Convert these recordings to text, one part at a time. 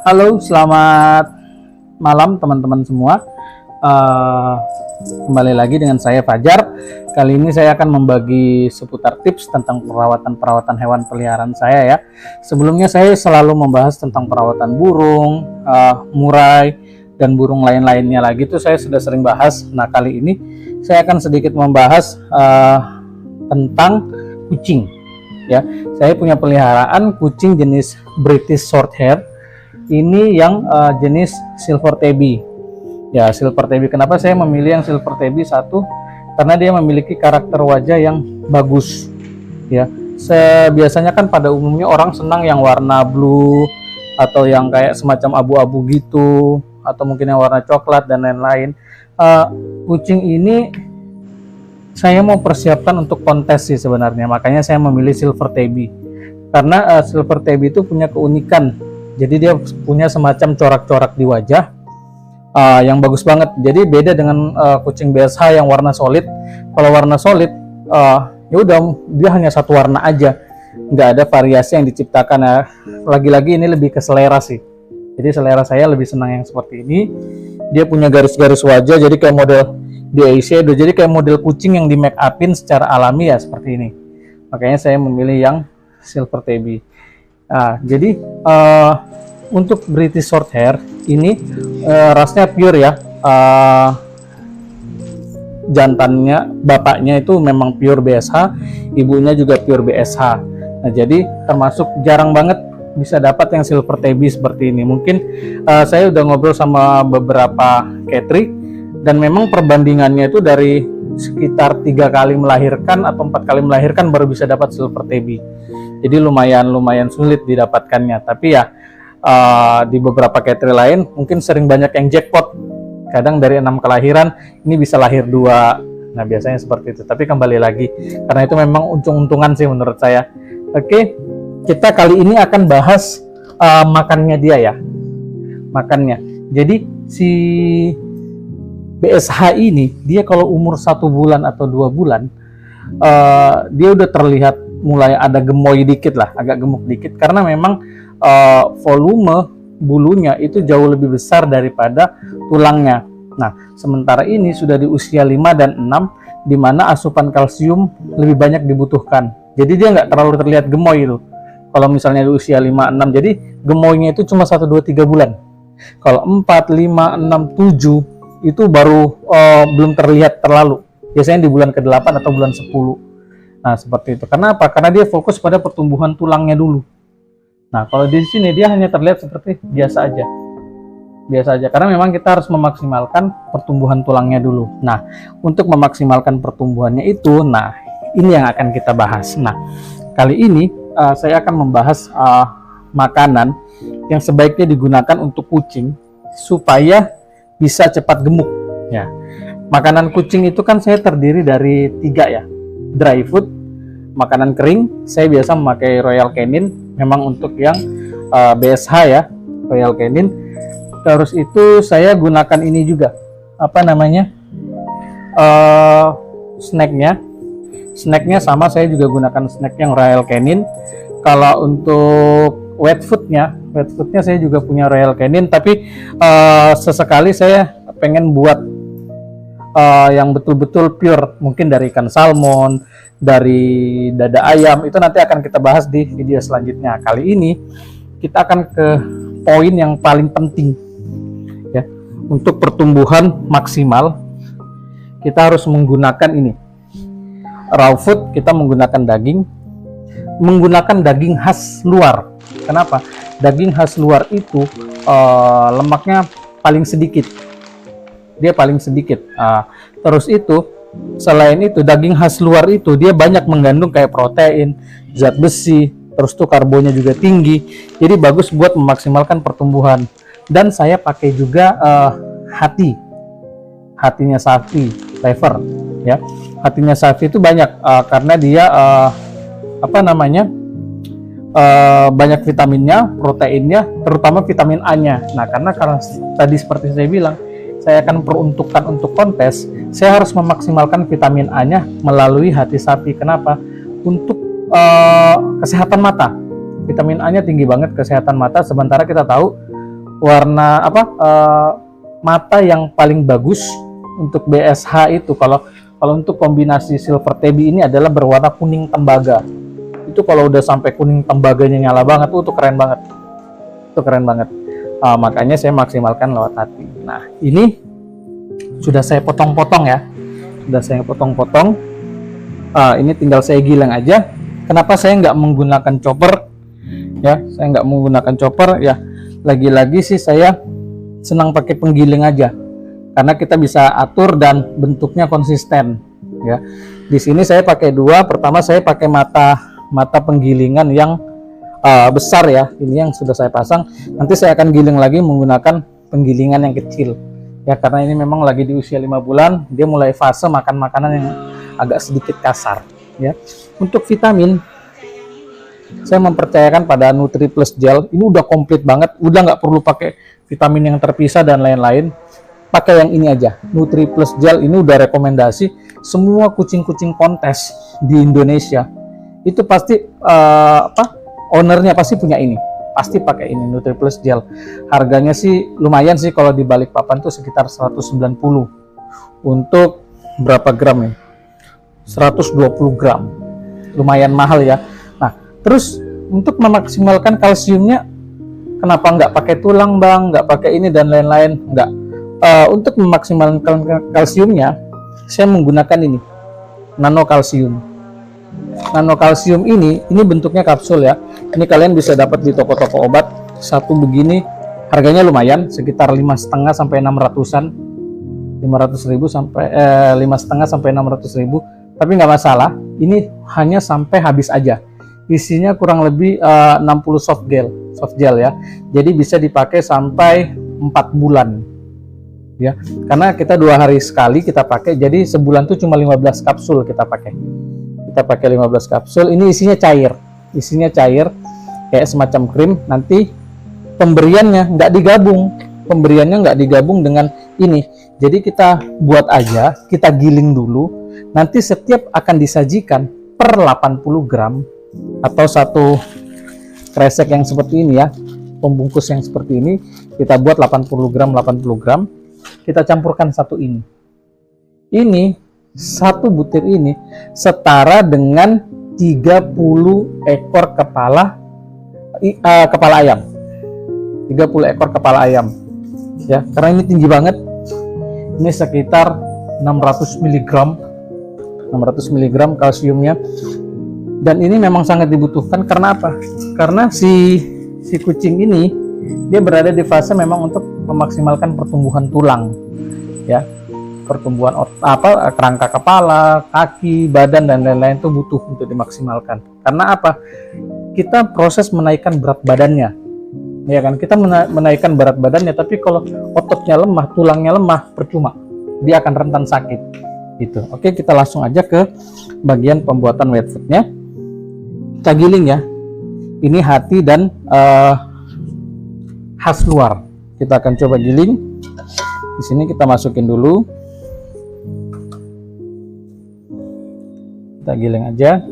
Halo, selamat malam teman-teman semua. Eh, Kembali lagi dengan saya Fajar. Kali ini saya akan membagi seputar tips tentang perawatan hewan peliharaan saya ya. Sebelumnya saya selalu membahas tentang perawatan burung, murai, dan burung lain-lainnya lagi itu saya sudah sering bahas. Nah, kali ini saya akan sedikit membahas tentang kucing. Ya, saya punya peliharaan kucing jenis British Shorthair. Ini yang jenis Silver Tabby. Ya, Silver Tabby. Kenapa saya memilih yang Silver Tabby? Satu, karena dia memiliki karakter wajah yang bagus. Ya, biasanya kan pada umumnya orang senang yang warna blue atau yang kayak semacam abu-abu gitu, atau mungkin yang warna coklat dan lain-lain. Kucing ini saya mau persiapkan untuk kontes sih sebenarnya, makanya saya memilih Silver Tabby karena Silver Tabby itu punya keunikan, jadi dia punya semacam corak-corak di wajah yang bagus banget. Jadi beda dengan kucing BSH yang warna solid. Kalau warna solid ya udah dia hanya satu warna aja, nggak ada variasi yang diciptakan ya. Lagi-lagi ini lebih ke selera sih, jadi selera saya lebih senang yang seperti ini. Dia punya garis-garis wajah, jadi kayak model di eyeshadow, jadi kayak model kucing yang di make upin secara alami ya, seperti ini. Makanya saya memilih yang Silver Tabby. Jadi untuk British Shorthair ini rasnya pure ya. Jantannya, bapaknya itu memang pure BSH, ibunya juga pure BSH. Nah, jadi termasuk jarang banget bisa dapat yang Silver Tabby seperti ini. Mungkin saya udah ngobrol sama beberapa catering, dan memang perbandingannya itu dari sekitar 3 kali melahirkan atau 4 kali melahirkan baru bisa dapat Silver Tabby. Jadi lumayan sulit didapatkannya. Tapi ya di beberapa catering lain mungkin sering banyak yang jackpot. Kadang dari 6 kelahiran ini bisa lahir 2. Nah, biasanya seperti itu. Tapi kembali lagi, karena itu memang untung-untungan sih menurut saya. Oke, kita kali ini akan bahas makannya dia ya. Makannya. Jadi si BSH ini, dia kalau umur 1 bulan atau 2 bulan, dia udah terlihat mulai ada gemoy dikit lah, agak gemuk dikit, karena memang volume bulunya itu jauh lebih besar daripada tulangnya. Nah, sementara ini sudah di usia 5 dan 6, di mana asupan kalsium lebih banyak dibutuhkan. Jadi dia nggak terlalu terlihat gemoy itu. Kalau misalnya di usia 5, 6, jadi gemoynya itu cuma 1, 2, 3 bulan. Kalau 4, 5, 6, 7, itu baru belum terlihat terlalu. Biasanya di bulan ke-8 atau bulan 10. Nah, seperti itu. Karena apa? Karena dia fokus pada pertumbuhan tulangnya dulu. Nah, kalau di sini dia hanya terlihat seperti biasa aja. Biasa aja. Karena memang kita harus memaksimalkan pertumbuhan tulangnya dulu. Nah, untuk memaksimalkan pertumbuhannya itu, nah, ini yang akan kita bahas. Nah, kali ini saya akan membahas makanan yang sebaiknya digunakan untuk kucing supaya bisa cepat gemuk ya. Makanan kucing itu kan saya terdiri dari 3 ya. Dry food, makanan kering, saya biasa memakai Royal Canin, memang untuk yang BSH ya, Royal Canin. Terus itu saya gunakan ini juga, apa namanya, snacknya sama, saya juga gunakan snack yang Royal Canin. Kalau untuk wet foodnya saya juga punya Royal Canin, tapi sesekali saya pengen buat yang betul-betul pure, mungkin dari ikan salmon, dari dada ayam. Itu nanti akan kita bahas di video selanjutnya. Kali ini kita akan ke poin yang paling penting ya. Untuk pertumbuhan maksimal kita harus menggunakan ini raw food. Kita menggunakan daging khas luar. Kenapa? Daging khas luar itu lemaknya paling sedikit. Dia paling sedikit. Terus itu, selain itu, daging khas luar itu dia banyak mengandung kayak protein, zat besi, terus tuh karbonya juga tinggi. Jadi bagus buat memaksimalkan pertumbuhan. Dan saya pakai juga hatinya sapi, liver ya. Hatinya sapi itu banyak karena dia banyak vitaminnya, proteinnya, terutama vitamin A-nya. Nah, karena tadi seperti saya bilang, saya akan peruntukkan untuk kontes, saya harus memaksimalkan vitamin A-nya melalui hati sapi. Kenapa? Untuk kesehatan mata. Vitamin A-nya tinggi banget kesehatan mata, sementara kita tahu warna apa mata yang paling bagus untuk BSH itu. Kalau untuk kombinasi silver tabby ini adalah berwarna kuning tembaga. Itu kalau udah sampai kuning tembaganya nyala banget, itu keren banget. Itu keren banget. Makanya saya maksimalkan lewat hati. Nah, ini sudah saya potong-potong ya. Sudah saya potong-potong. Ini tinggal saya giling aja. Kenapa saya nggak menggunakan chopper? Ya, saya nggak menggunakan chopper ya. Lagi-lagi sih saya senang pakai penggiling aja. Karena kita bisa atur dan bentuknya konsisten. Ya, di sini saya pakai dua. Pertama saya pakai mata penggilingan yang besar ya. Ini yang sudah saya pasang. Nanti saya akan giling lagi menggunakan penggilingan yang kecil. Ya, karena ini memang lagi di usia 5 bulan, dia mulai fase makan makanan yang agak sedikit kasar. Ya, untuk vitamin saya mempercayakan pada Nutri Plus Gel. Ini udah komplit banget, udah nggak perlu pakai vitamin yang terpisah dan lain-lain. Pakai yang ini aja, Nutri Plus Gel. Ini udah rekomendasi semua kucing-kucing kontes di Indonesia. Itu pasti ownernya pasti punya ini, pasti pakai ini Nutri Plus Gel. Harganya sih lumayan sih, kalau di Balikpapan tuh sekitar 190 untuk berapa gram ya? 120 gram, lumayan mahal ya. Nah, terus untuk memaksimalkan kalsiumnya, kenapa nggak pakai tulang bang, nggak pakai ini dan lain-lain? Nggak. Untuk memaksimalkan kalsiumnya, saya menggunakan ini, nano kalsium. Nano kalsium ini bentuknya kapsul ya. Ini kalian bisa dapat di toko-toko obat. Satu begini harganya lumayan, sekitar 5,5 sampai 600-an. 500.000 sampai 5,5 sampai 600.000. Tapi nggak masalah. Ini hanya sampai habis aja. Isinya kurang lebih 60 soft gel ya. Jadi bisa dipakai sampai 4 bulan. Ya, karena kita 2 hari sekali kita pakai. Jadi sebulan tuh cuma 15 kapsul kita pakai. Kita pakai 15 kapsul. Ini isinya cair kayak semacam krim. Nanti pemberiannya nggak digabung dengan ini. Jadi kita buat aja, kita giling dulu. Nanti setiap akan disajikan per 80 gram atau satu kresek yang seperti ini ya, pembungkus yang seperti ini, kita buat 80 gram. Kita campurkan satu ini. Ini satu butir ini setara dengan 30 ekor kepala ayam. 30 ekor kepala ayam. Ya, karena ini tinggi banget. Ini sekitar 600 mg kalsiumnya. Dan ini memang sangat dibutuhkan. Karena apa? Karena si kucing ini dia berada di fase memang untuk memaksimalkan pertumbuhan tulang. Ya. Pertumbuhan kerangka kepala, kaki, badan dan lain-lain itu butuh untuk dimaksimalkan. Karena apa? Kita proses menaikkan berat badannya. Ya kan? Kita menaikkan berat badannya, tapi kalau ototnya lemah, tulangnya lemah, percuma. Dia akan rentan sakit. Gitu. Oke, kita langsung aja ke bagian pembuatan wet food-nya. Kita giling ya. Ini hati dan khas luar. Kita akan coba giling. Di sini kita masukin dulu. Kita giling aja.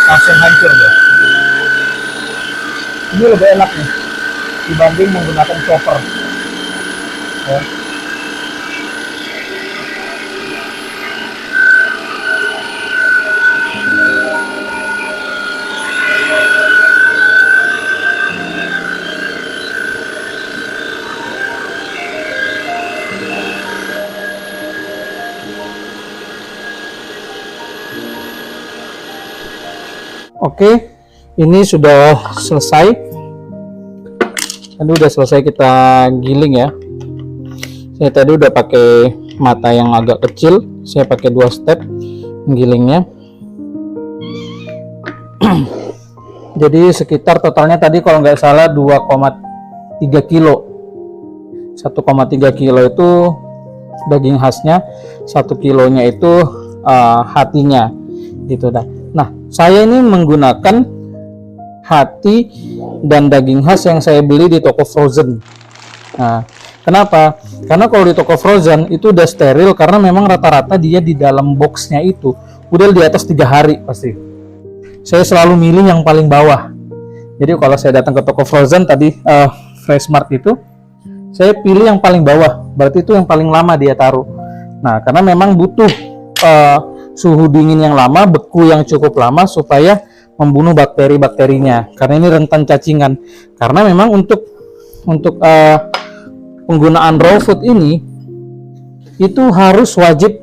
Langsung hancur deh. Ini lebih enak nih dibanding menggunakan chopper. Ya. Oke, ini sudah selesai. Tadi udah selesai kita giling ya. Saya tadi udah pakai mata yang agak kecil. Saya pakai 2 step menggilingnya. Jadi sekitar totalnya tadi kalau nggak salah 2,3 kilo. 1,3 kilo itu daging khasnya, 1 kilonya itu hatinya gitu dah. Nah, saya ini menggunakan hati dan daging khas yang saya beli di toko frozen. Nah, kenapa? Karena kalau di toko frozen itu udah steril karena memang rata-rata dia di dalam boxnya itu udah di atas 3 hari pasti. Saya selalu milih yang paling bawah. Jadi kalau saya datang ke toko frozen tadi Freshmart itu, saya pilih yang paling bawah. Berarti itu yang paling lama dia taruh. Nah, karena memang butuh suhu dingin yang lama, beku yang cukup lama supaya membunuh bakteri-bakterinya. Karena ini rentan cacingan. Karena memang untuk penggunaan raw food ini itu harus wajib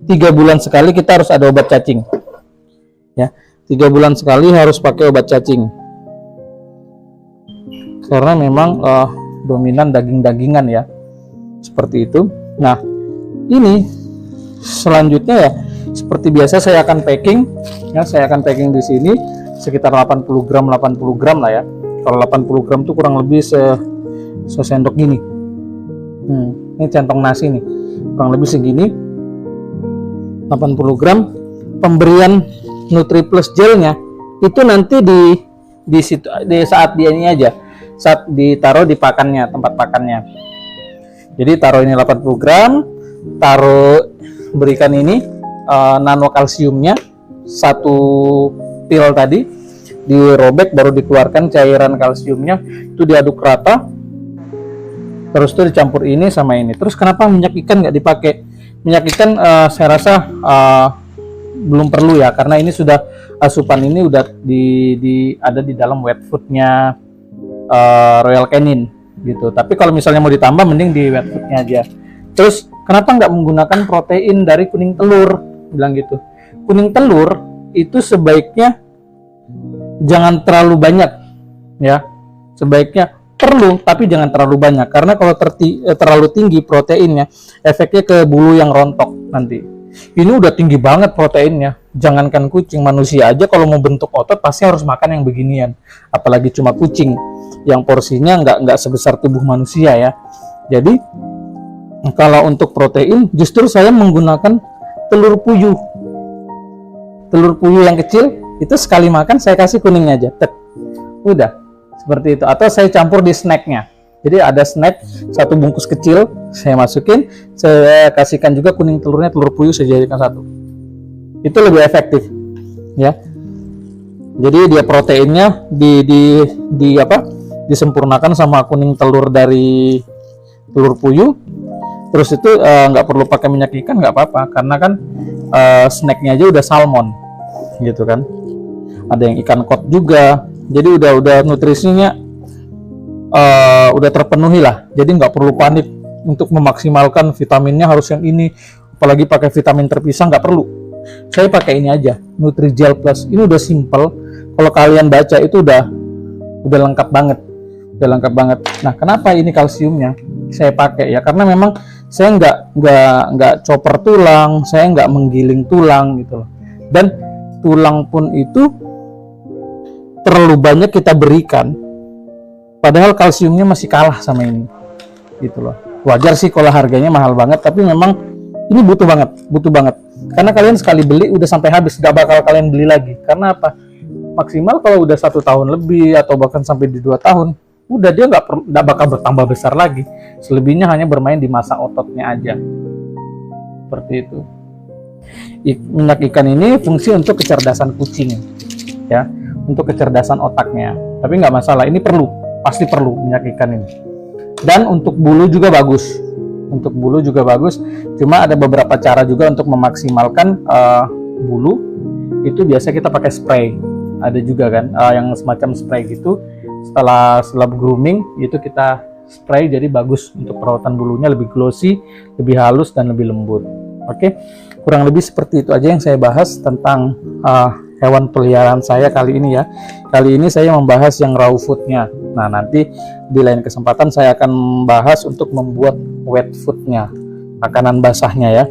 3 bulan sekali kita harus ada obat cacing. Ya, 3 bulan sekali harus pakai obat cacing. Karena memang dominan daging-dagingan ya. Seperti itu. Nah, ini selanjutnya ya seperti biasa saya akan packing ya, saya akan packing di sini sekitar 80 gram lah ya. Kalau 80 gram tuh kurang lebih sesendok gini. Ini centong nasi nih, kurang lebih segini. 80 gram. Pemberian NutriPlus gelnya itu nanti di situ saat dia ini aja, saat ditaruh di pakannya, tempat pakannya. Jadi taruh ini 80 gram, taruh berikan ini nano kalsiumnya 1 pil tadi, dirobek baru dikeluarkan cairan kalsiumnya, itu diaduk rata, terus tuh dicampur ini sama ini. Terus kenapa minyak ikan nggak dipakai? Minyak ikan saya rasa belum perlu ya, karena ini sudah asupan ini udah ada di dalam wet foodnya Royal Canin gitu. Tapi kalau misalnya mau ditambah mending di wet foodnya aja. Terus kenapa nggak menggunakan protein dari kuning telur? Bilang gitu. Kuning telur itu sebaiknya jangan terlalu banyak ya. Sebaiknya perlu tapi jangan terlalu banyak, karena kalau terlalu tinggi proteinnya efeknya ke bulu yang rontok nanti. Ini udah tinggi banget proteinnya. Jangankan kucing, manusia aja kalau mau bentuk otot pasti harus makan yang beginian. Apalagi cuma kucing yang porsinya nggak sebesar tubuh manusia ya. Jadi kalau untuk protein justru saya menggunakan telur puyuh yang kecil itu, sekali makan saya kasih kuningnya aja, udah seperti itu. Atau saya campur di snacknya, jadi ada snack 1 bungkus kecil saya masukin, saya kasihkan juga kuning telurnya, telur puyuh saya jadikan 1, itu lebih efektif ya. Jadi dia proteinnya disempurnakan sama kuning telur dari telur puyuh. Terus itu nggak perlu pakai minyak ikan, nggak apa-apa, karena kan snacknya aja udah salmon gitu kan, ada yang ikan kod juga, jadi udah nutrisinya udah terpenuhi lah. Jadi nggak perlu panik untuk memaksimalkan vitaminnya harus yang ini, apalagi pakai vitamin terpisah, nggak perlu. Saya pakai ini aja, NutriGel Plus. Ini udah simple, kalau kalian baca itu udah lengkap banget, Nah, kenapa ini kalsiumnya saya pakai ya? Karena memang saya nggak chopper tulang, saya nggak menggiling tulang gitu loh. Dan tulang pun itu terlalu banyak kita berikan, padahal kalsiumnya masih kalah sama ini, gitu loh. Wajar sih kalau harganya mahal banget, tapi memang ini butuh banget. Karena kalian sekali beli udah sampai habis, nggak bakal kalian beli lagi. Karena apa? Maksimal kalau udah 1 tahun lebih atau bahkan sampai di 2 tahun. Udah dia nggak bakal bertambah besar lagi. Selebihnya hanya bermain di masa ototnya aja. Seperti itu. Minyak ikan ini fungsi untuk kecerdasan kucing, ya, untuk kecerdasan otaknya. Tapi nggak masalah, ini pasti perlu minyak ikan ini. Dan untuk bulu juga bagus. Cuma ada beberapa cara juga untuk memaksimalkan bulu. Itu biasa kita pakai spray. Ada juga kan yang semacam spray gitu. Setelah grooming itu kita spray, jadi bagus untuk perawatan bulunya, lebih glossy, lebih halus dan lebih lembut. Oke, kurang lebih seperti itu aja yang saya bahas tentang hewan peliharaan saya kali ini ya. Kali ini saya membahas yang raw foodnya. Nah, nanti di lain kesempatan saya akan membahas untuk membuat wet foodnya, makanan basahnya ya.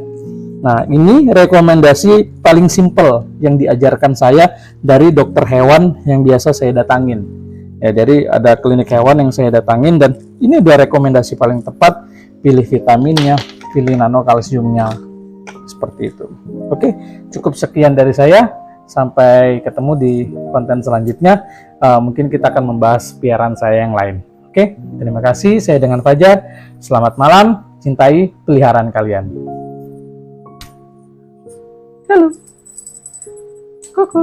Nah, ini rekomendasi paling simple yang diajarkan saya dari dokter hewan yang biasa saya datangin. Ya, jadi ada klinik hewan yang saya datangin dan ini udah rekomendasi paling tepat, pilih vitaminnya, pilih nano kalsiumnya, seperti itu. Oke, cukup sekian dari saya. Sampai ketemu di konten selanjutnya. Mungkin kita akan membahas piaraan saya yang lain. Oke, terima kasih. Saya dengan Fajar. Selamat malam. Cintai peliharaan kalian. Halo. Kuku.